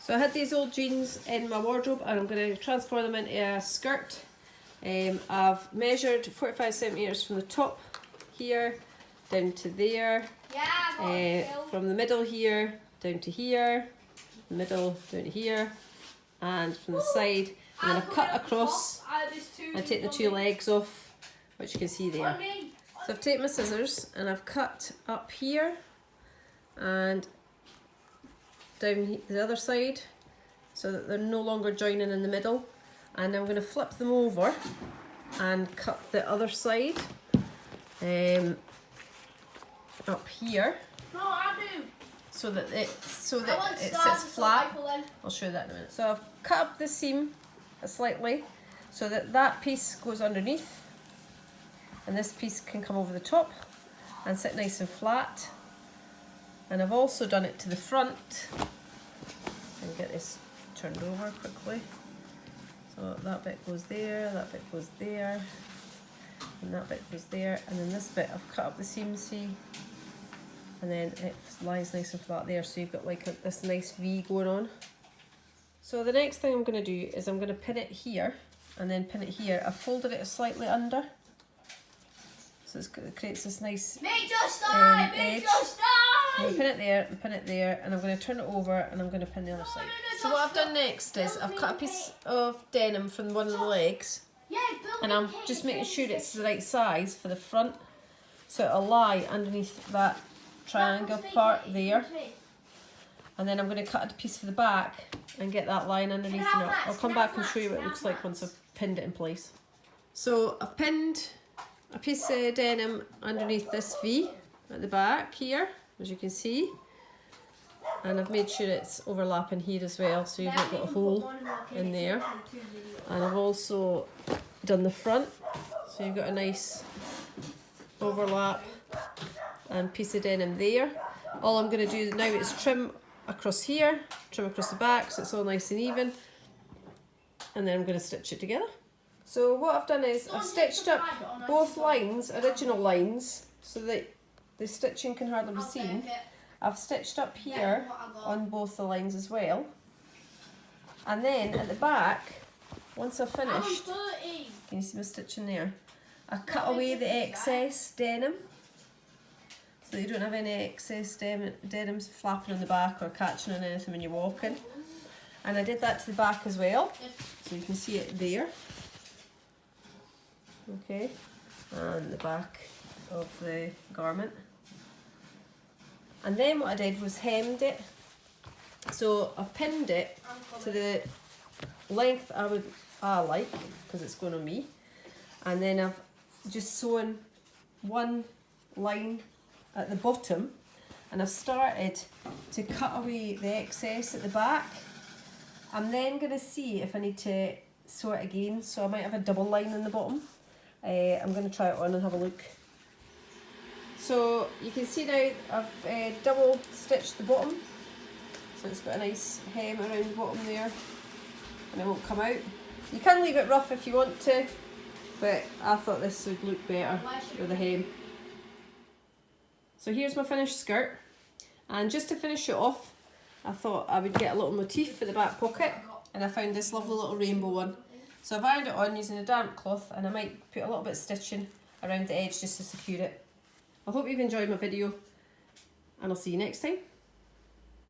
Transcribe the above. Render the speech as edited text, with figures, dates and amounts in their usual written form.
So I had these old jeans in my wardrobe and I'm going to transform them into a skirt. I've measured 45 centimetres from the top here down to there, from the middle here down to here, the middle down to here, and from the side, and then I've cut across and take the two legs off, which you can see there. So I've taken my scissors and I've cut up here and down the other side so that they're no longer joining in the middle, and I'm going to flip them over and cut the other side up here so that it sits flat. I'll show you that in a minute. So I've cut up the seam slightly so that that piece goes underneath and this piece can come over the top and sit nice and flat. And I've also done it to the front. And get this turned over quickly. So that bit goes there, that bit goes there, and that bit goes there, and then this bit I've cut up the seam, see, and then it lies nice and flat there, so you've got like this nice V going on. So the next thing I'm going to do is I'm going to pin it here and then pin it here. I've folded it slightly under, so it creates this nice edge. I'm going to pin it there and pin it there, and I'm going to turn it over and I'm going to pin the other side. So what I've done next is I've cut a piece of denim from one of the legs, and I'm just making sure it's the right size for the front, so it'll lie underneath that triangle part there. And then I'm going to cut a piece for the back and get that line underneath, and I'll come back and show you what it looks like once I've pinned it in place. So I've pinned a piece of denim underneath this V at the back here, as you can see, and I've made sure it's overlapping here as well, so you've not got a hole in there. And I've also done the front, so you've got a nice overlap and piece of denim there. All I'm going to do now is trim across here, trim across the back, so it's all nice and even, and then I'm going to stitch it together. So what I've done is I've stitched up both lines, original lines, so that the stitching can hardly be seen. I've stitched up here on both the lines as well, and then at the back, once I've finished, can you see my stitching there? I cut away the excess denim so that you don't have any excess denim flapping on the back or catching on anything when you're walking. And I did that to the back as well, so you can see it there. Okay, and the back of the garment. And then what I did was hemmed it. So I pinned it to the length I like, because it's going on me. And then I've just sewn one line at the bottom, and I've started to cut away the excess at the back. I'm then going to see if I need to sew it again, so I might have a double line in the bottom. I'm going to try it on and have a look. So you can see now I've double stitched the bottom, so it's got a nice hem around the bottom there and it won't come out. You can leave it rough if you want to, but I thought this would look better with the hem. So here's my finished skirt, and just to finish it off, I thought I would get a little motif for the back pocket, and I found this lovely little rainbow one. So I've ironed it on using a damp cloth, and I might put a little bit of stitching around the edge just to secure it. I hope you've enjoyed my video, and I'll see you next time.